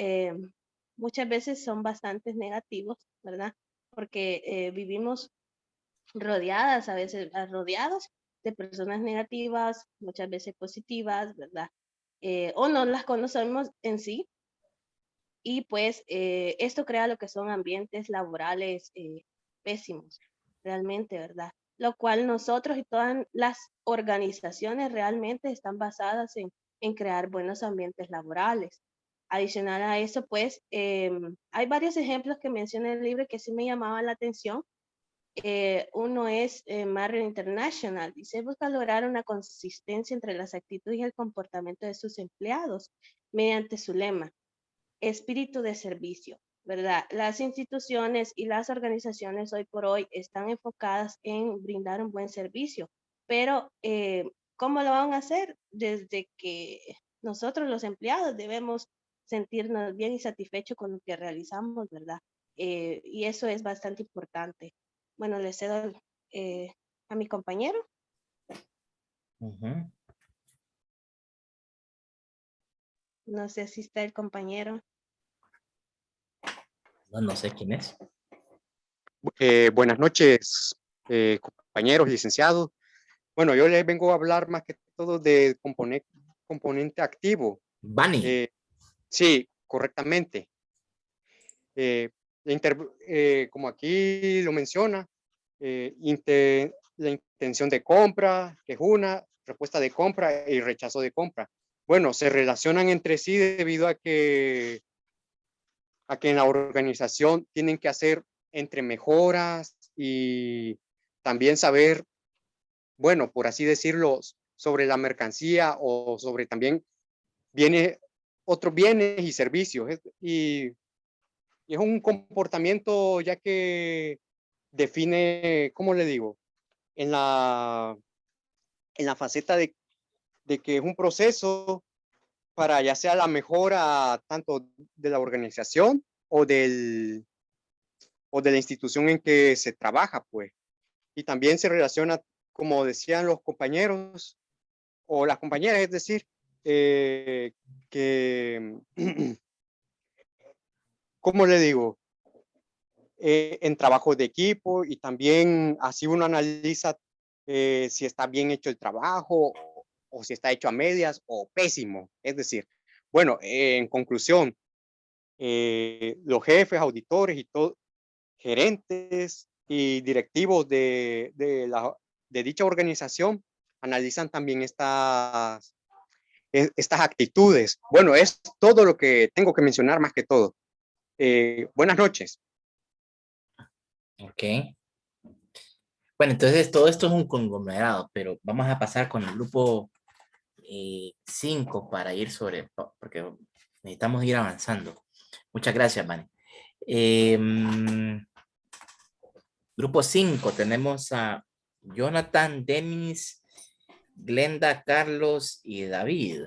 [SPEAKER 3] muchas veces son bastante negativos, ¿verdad? Porque vivimos rodeadas, a veces rodeados de personas negativas, muchas veces positivas, ¿verdad? O no las conocemos en sí. Y pues esto crea lo que son ambientes laborales pésimos, realmente, ¿verdad? Lo cual nosotros y todas las organizaciones realmente están basadas en crear buenos ambientes laborales. Adicional a eso, pues, hay varios ejemplos que menciona el libro que sí me llamaban la atención. Uno es Marriott International. Dice, busca lograr una consistencia entre las actitudes y el comportamiento de sus empleados mediante su lema espíritu de servicio, ¿verdad? Las instituciones y las organizaciones hoy por hoy están enfocadas en brindar un buen servicio, pero ¿cómo lo van a hacer? Desde que nosotros los empleados debemos sentirnos bien y satisfechos con lo que realizamos, ¿verdad? Y eso es bastante importante. Bueno, le cedo a mi compañero.
[SPEAKER 1] Ujú.
[SPEAKER 3] No sé si está el compañero.
[SPEAKER 1] No, no sé quién es.
[SPEAKER 6] Buenas noches, compañeros, licenciados. Bueno, yo les vengo a hablar más que todo de componente activo.
[SPEAKER 1] Bunny.
[SPEAKER 6] Sí, correctamente. Como aquí lo menciona, la intención de compra, que es una, respuesta de compra y rechazo de compra. Bueno, se relacionan entre sí debido a que en la organización tienen que hacer entre mejoras y también saber, bueno, por así decirlo, sobre la mercancía o sobre también otros bienes y servicios. Y es un comportamiento ya que define, ¿cómo le digo? En la faceta de que es un proceso para ya sea la mejora tanto de la organización o de la institución en que se trabaja, pues. Y también se relaciona, como decían los compañeros o las compañeras, es decir, que, ¿cómo le digo? En trabajo de equipo y también así uno analiza si está bien hecho el trabajo o si está hecho a medias o pésimo. Es decir, bueno, en conclusión, los jefes, auditores y todo, gerentes y directivos de dicha organización analizan también estas actitudes. Bueno, es todo lo que tengo que mencionar más que todo. Buenas noches.
[SPEAKER 1] Ok. Bueno, entonces todo esto es un conglomerado, pero vamos a pasar con el grupo 5 para ir porque necesitamos ir avanzando. Muchas gracias, Vane. Grupo 5 tenemos a Jonathan, Denis, Glenda, Carlos y David.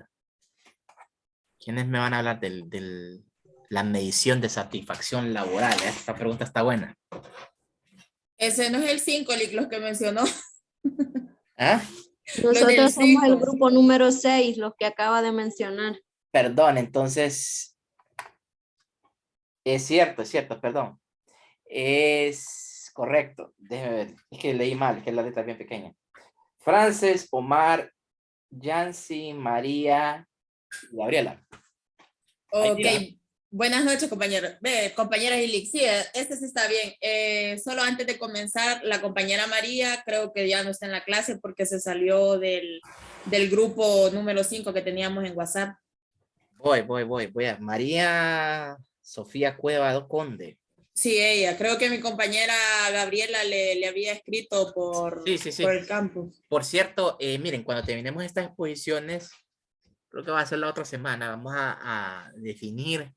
[SPEAKER 1] ¿Quiénes me van a hablar de la medición de satisfacción laboral? Esta pregunta está buena.
[SPEAKER 7] Ese no es el 5, los que mencionó.
[SPEAKER 1] ¿Ah?
[SPEAKER 4] Nosotros somos el grupo número 6, los que acaba de mencionar.
[SPEAKER 1] Perdón, entonces... Es cierto, perdón. Es correcto. Déjeme ver. Es que leí mal, es que la letra es bien pequeña. Frances, Omar Yancy, María y Gabriela. Ahí
[SPEAKER 7] Ok,
[SPEAKER 1] tira.
[SPEAKER 7] buenas noches, compañeros. Compañeras Ilix, sí, este sí está bien. Solo antes de comenzar, la compañera María creo que ya no está en la clase porque se salió del grupo número 5 que teníamos en WhatsApp.
[SPEAKER 1] Voy a María Sofía Cueva Conde.
[SPEAKER 7] Sí, ella. Creo que mi compañera Gabriela le había escrito por
[SPEAKER 1] Sí.
[SPEAKER 7] el campus.
[SPEAKER 1] Por cierto, miren, cuando terminemos estas exposiciones, creo que va a ser la otra semana, vamos a definir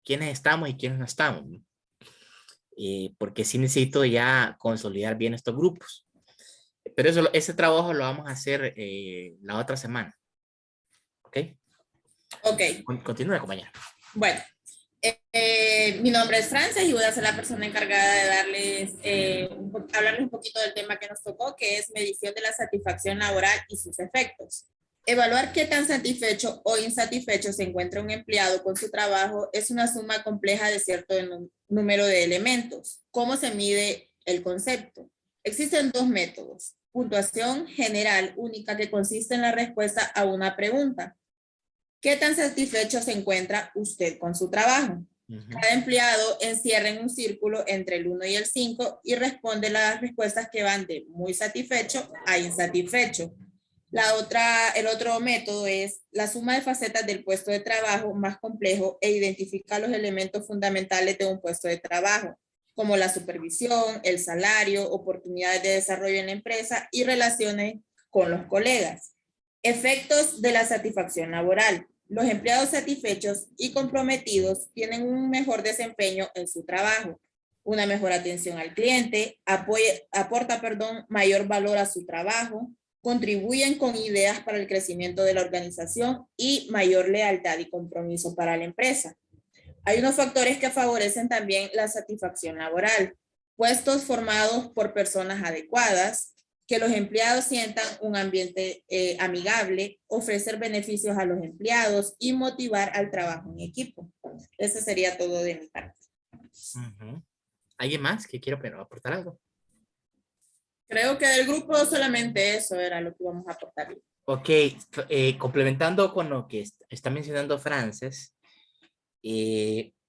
[SPEAKER 1] quiénes estamos y quiénes no estamos. Porque sí necesito ya consolidar bien estos grupos. Pero ese trabajo lo vamos a hacer la otra semana. ¿Ok?
[SPEAKER 7] Ok,
[SPEAKER 1] Continúe, compañera.
[SPEAKER 7] bueno. Mi nombre es Frances y voy a ser la persona encargada de darles, hablarles un poquito del tema que nos tocó, que es medición de la satisfacción laboral y sus efectos. Evaluar qué tan satisfecho o insatisfecho se encuentra un empleado con su trabajo es una suma compleja de cierto número de elementos. ¿Cómo se mide el concepto? Existen dos métodos. Puntuación general única, que consiste en la respuesta a una pregunta. ¿Qué tan satisfecho se encuentra usted con su trabajo? Cada empleado encierra en un círculo entre el 1 y el 5 y responde las respuestas que van de muy satisfecho a insatisfecho. El otro método es la suma de facetas del puesto de trabajo más complejo e identifica los elementos fundamentales de un puesto de trabajo, como la supervisión, el salario, oportunidades de desarrollo en la empresa y relaciones con los colegas. Efectos de la satisfacción laboral. Los empleados satisfechos y comprometidos tienen un mejor desempeño en su trabajo, una mejor atención al cliente, aporta mayor valor a su trabajo, contribuyen con ideas para el crecimiento de la organización y mayor lealtad y compromiso para la empresa. Hay unos factores que favorecen también la satisfacción laboral. Puestos formados por personas adecuadas, que los empleados sientan un ambiente amigable, ofrecer beneficios a los empleados y motivar al trabajo en equipo. Eso sería todo de mi parte.
[SPEAKER 1] ¿Alguien más que quiera aportar algo?
[SPEAKER 7] Creo que del grupo solamente eso era lo que íbamos a aportar.
[SPEAKER 1] Ok, complementando con lo que está mencionando Frances,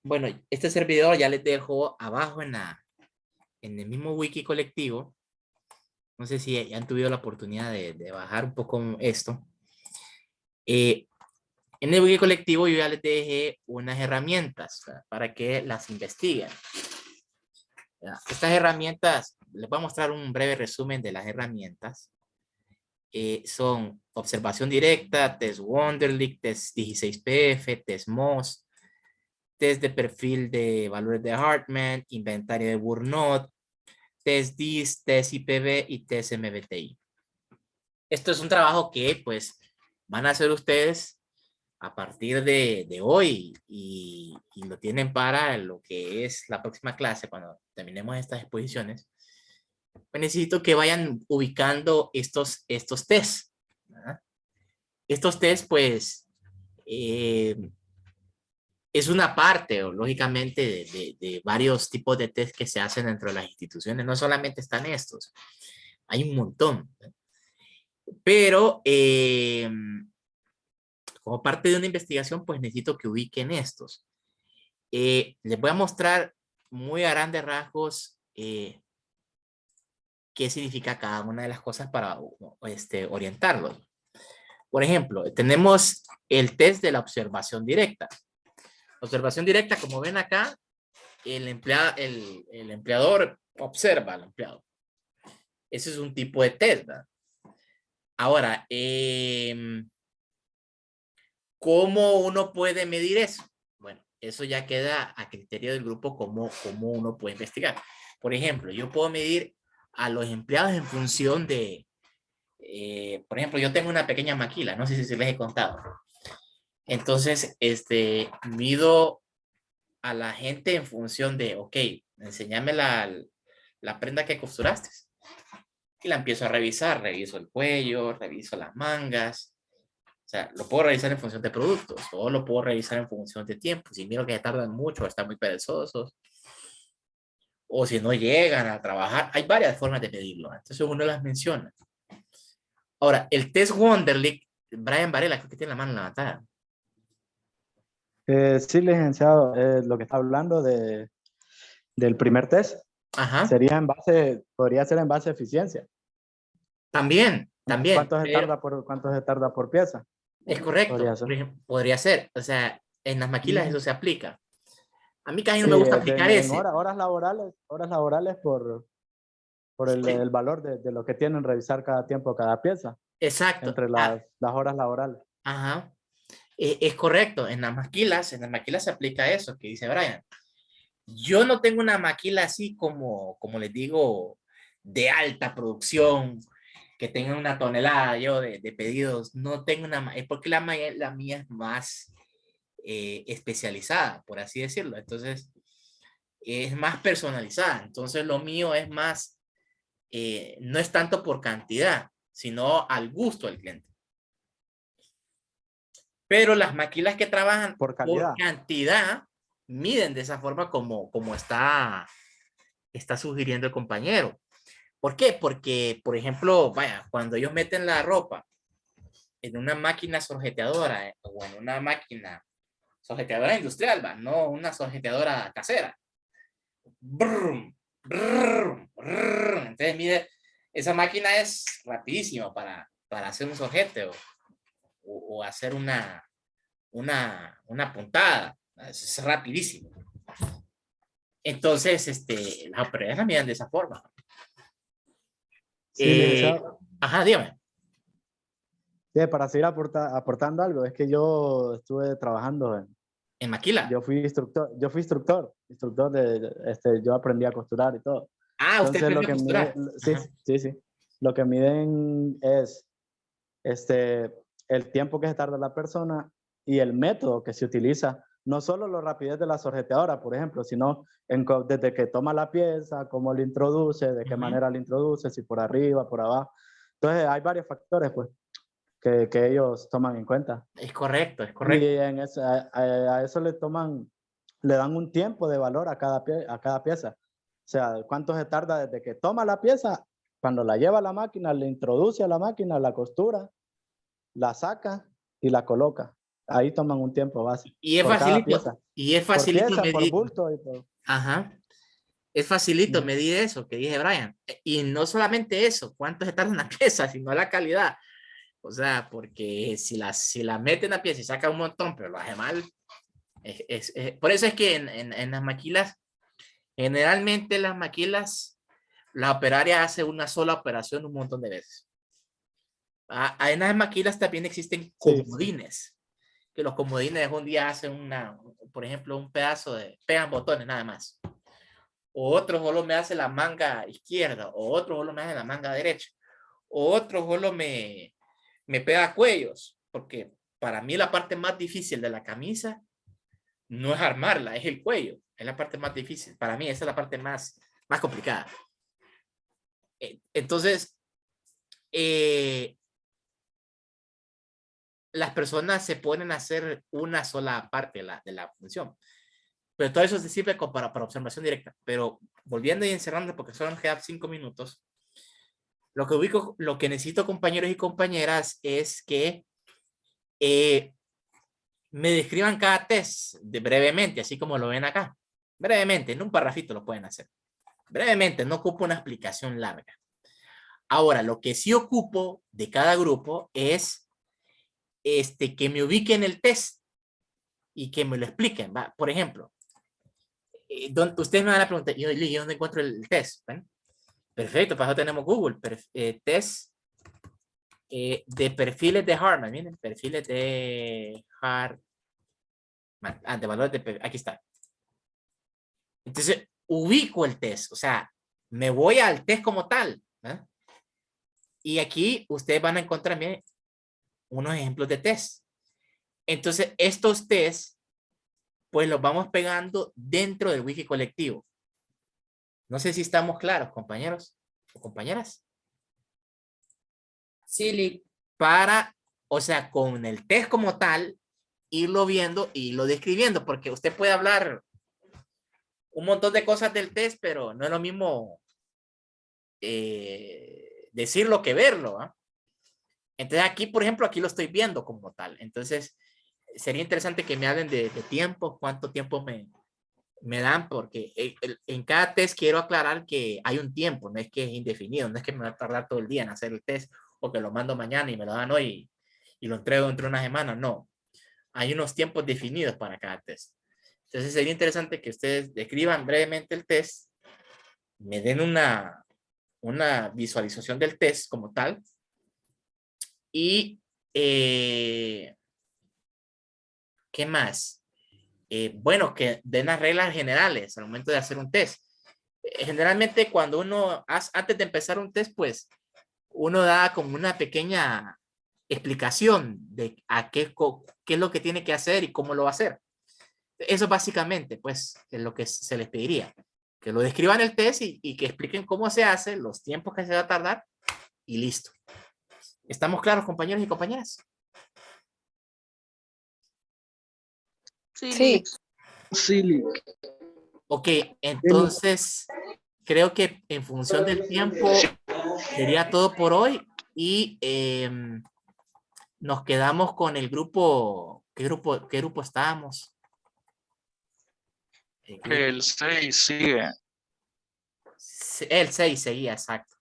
[SPEAKER 1] bueno, este servidor ya les dejo abajo en el mismo wiki colectivo. No sé si han tenido la oportunidad de bajar un poco esto. En el wiki colectivo yo ya les dejé unas herramientas para que las investiguen. Estas herramientas, les voy a mostrar un breve resumen de las herramientas. Son observación directa, test Wonderlic, test 16PF, test MOS, test de perfil de valores de Hartman, inventario de Burnout, test DIS, test IPV y test MBTI. Esto es un trabajo que pues van a hacer ustedes a partir de hoy y lo tienen para lo que es la próxima clase cuando terminemos estas exposiciones. Pues necesito que vayan ubicando estos tests. ¿Verdad? Estos tests pues es una parte, lógicamente, de varios tipos de test que se hacen dentro de las instituciones. No solamente están estos, hay un montón. Pero como parte de una investigación, pues necesito que ubiquen estos. Les voy a mostrar muy a grandes rasgos qué significa cada una de las cosas para orientarlos. Por ejemplo, tenemos el test de la observación directa. Observación directa, como ven acá, el empleador observa al empleado. Ese es un tipo de test, ¿verdad? Ahora, ¿cómo uno puede medir eso? Bueno, eso ya queda a criterio del grupo cómo uno puede investigar. Por ejemplo, yo puedo medir a los empleados en función de, por ejemplo, yo tengo una pequeña maquila, no sé si se les he contado. Entonces, mido a la gente en función de, ok, enséñame la prenda que costuraste. Y la empiezo a revisar, reviso el cuello, reviso las mangas. O sea, lo puedo revisar en función de productos, o lo puedo revisar en función de tiempo. Si miro que tardan mucho, están muy perezosos, o si no llegan a trabajar, hay varias formas de medirlo. Entonces uno las menciona. Ahora, el test Wonderlic Brian Varela, creo que tiene la mano levantada.
[SPEAKER 8] Sí, licenciado, lo que está hablando del primer test
[SPEAKER 1] Ajá,
[SPEAKER 8] sería en base, podría ser en base a eficiencia.
[SPEAKER 1] también,
[SPEAKER 8] ¿Cuánto se tarda por pieza?
[SPEAKER 1] es correcto.
[SPEAKER 8] Podría ser.
[SPEAKER 1] Por ejemplo, podría ser, o sea, en las maquilas eso se aplica. A mí casi no
[SPEAKER 8] Sí,
[SPEAKER 1] me gusta aplicar
[SPEAKER 8] en
[SPEAKER 1] ese.
[SPEAKER 8] horas laborales por
[SPEAKER 1] Sí,
[SPEAKER 8] el valor de lo que tienen revisar cada tiempo, cada pieza,
[SPEAKER 1] exacto.
[SPEAKER 8] entre las horas laborales.
[SPEAKER 1] Ajá. Es correcto, en las maquilas se aplica eso que dice Brian. Yo no tengo una maquila así como les digo, de alta producción, que tenga una tonelada yo de pedidos. No tengo es porque la mía es más especializada, por así decirlo. Entonces, es más personalizada. Entonces, lo mío es más, no es tanto por cantidad, sino al gusto del cliente. Pero las maquilas que trabajan
[SPEAKER 8] Por calidad.
[SPEAKER 1] cantidad miden de esa forma como está sugiriendo el compañero. ¿Por qué? Porque, por ejemplo, vaya, cuando ellos meten la ropa en una máquina sorjeteadora o en una máquina sorjeteadora industrial, va, no una sorjeteadora casera. Brum, brum, brum. Entonces, mire, esa máquina es rapidísima para hacer un sorjete o hacer una puntada. Es rapidísimo. Entonces, las operadoras la miran de esa forma.
[SPEAKER 8] Sí, licenciado.
[SPEAKER 1] Ajá, dígame.
[SPEAKER 8] Sí, para seguir aportando algo, es que yo estuve trabajando
[SPEAKER 1] En maquila.
[SPEAKER 8] yo fui instructor yo aprendí a costurar y todo.
[SPEAKER 1] Ah, usted
[SPEAKER 8] Entonces,
[SPEAKER 1] aprendió a costurar.
[SPEAKER 8] sí. Lo que miden es el tiempo que se tarda la persona y el método que se utiliza. No solo la rapidez de la sorjeteadora, por ejemplo, sino desde que toma la pieza, cómo la introduce, de qué manera la introduce, si por arriba, por abajo. Entonces, hay varios factores, pues, que ellos toman en cuenta.
[SPEAKER 1] Es correcto, es
[SPEAKER 8] Y
[SPEAKER 1] correcto.
[SPEAKER 8] a eso le dan un tiempo de valor a cada pieza. O sea, cuánto se tarda desde que toma la pieza, cuando la lleva a la máquina, la introduce a la máquina, la costura, la saca y la coloca. Ahí toman un tiempo base.
[SPEAKER 1] Y es
[SPEAKER 8] Por cada
[SPEAKER 1] facilito.
[SPEAKER 8] pieza.
[SPEAKER 1] Y es
[SPEAKER 8] Por
[SPEAKER 1] facilito
[SPEAKER 8] pieza, por
[SPEAKER 1] medir.
[SPEAKER 8] bulto. Y por...
[SPEAKER 1] Ajá. Es facilito medir eso que dije Brian. Y no solamente eso, cuánto se tarda una pieza, sino la calidad. O sea, porque si la mete en la pieza y saca un montón, pero lo hace mal. Por eso es que en las maquilas, generalmente las maquilas, la operaria hace una sola operación un montón de veces. En las maquilas también existen comodines. Que los comodines un día hacen por ejemplo, un pedazo pegan botones nada más. O otro solo me hace la manga izquierda, o otro solo me hace la manga derecha, o otro solo me pega cuellos, porque para mí la parte más difícil de la camisa no es armarla, es el cuello, es la parte más difícil. Para mí esa es la parte más complicada. Entonces, las personas se ponen a hacer una sola parte de la función. Pero todo eso se sirve para observación directa. Pero volviendo y encerrando, porque solo nos quedan 5 minutos, lo que necesito, compañeros y compañeras, es que me describan cada test brevemente, así como lo ven acá. Brevemente, en un parrafito lo pueden hacer. Brevemente, no ocupo una explicación larga. Ahora, lo que sí ocupo de cada grupo es que me ubiquen el test y que me lo expliquen. ¿Va? Por ejemplo, ustedes me van a preguntar, ¿y dónde encuentro el test? ¿Ven? Perfecto, para eso tenemos Google. Test de perfiles de Hartman. Miren, perfiles de Hartman. De valores de... Aquí está. Entonces, ubico el test. O sea, me voy al test como tal. ¿eh? Y aquí ustedes van a encontrar unos ejemplos de test. Entonces, estos tests, pues los vamos pegando dentro del wiki colectivo. No sé si estamos claros, compañeros o compañeras.
[SPEAKER 7] Sí,
[SPEAKER 1] O sea, con el test como tal, irlo viendo y lo describiendo, porque usted puede hablar un montón de cosas del test, pero no es lo mismo decirlo que verlo. ¿eh? Entonces aquí, por ejemplo, aquí lo estoy viendo como tal. Entonces, sería interesante que me hablen de tiempo, cuánto tiempo me dan, porque en cada test quiero aclarar que hay un tiempo, no es que es indefinido, no es que me va a tardar todo el día en hacer el test o que lo mando mañana y me lo dan hoy y lo entrego dentro de una semana. No, hay unos tiempos definidos para cada test. Entonces sería interesante que ustedes describan brevemente el test, me den una visualización del test como tal y ¿qué más? Bueno, que den las reglas generales al momento de hacer un test. Generalmente cuando uno, antes de empezar un test, pues uno da como una pequeña explicación de qué es lo que tiene que hacer y cómo lo va a hacer. Eso básicamente, pues, es lo que se les pediría. Que lo describan el test y que expliquen cómo se hace, los tiempos que se va a tardar y listo. ¿Estamos claros, compañeros y compañeras?
[SPEAKER 5] Sí.
[SPEAKER 1] Ok, entonces creo que en función del tiempo sería todo por hoy y nos quedamos con el grupo. ¿Qué grupo estábamos?
[SPEAKER 9] El 6 sigue.
[SPEAKER 1] El 6 seguía, exacto.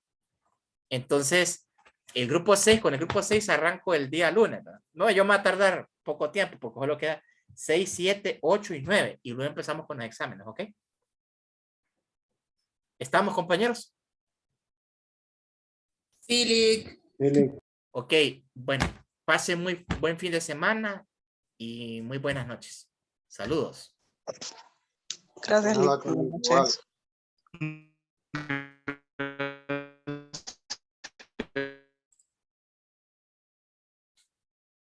[SPEAKER 1] Entonces, el grupo 6, con el grupo 6 arranco el día lunes, ¿verdad? No, yo me voy a tardar poco tiempo porque solo queda 6, 7, 8 y 9 y luego empezamos con los exámenes, ¿ok? ¿Estamos, compañeros?
[SPEAKER 7] Sí.
[SPEAKER 1] Ok, bueno, pase muy buen fin de semana y muy buenas noches. Saludos.
[SPEAKER 5] Gracias, Lick.
[SPEAKER 10] Buenas noches.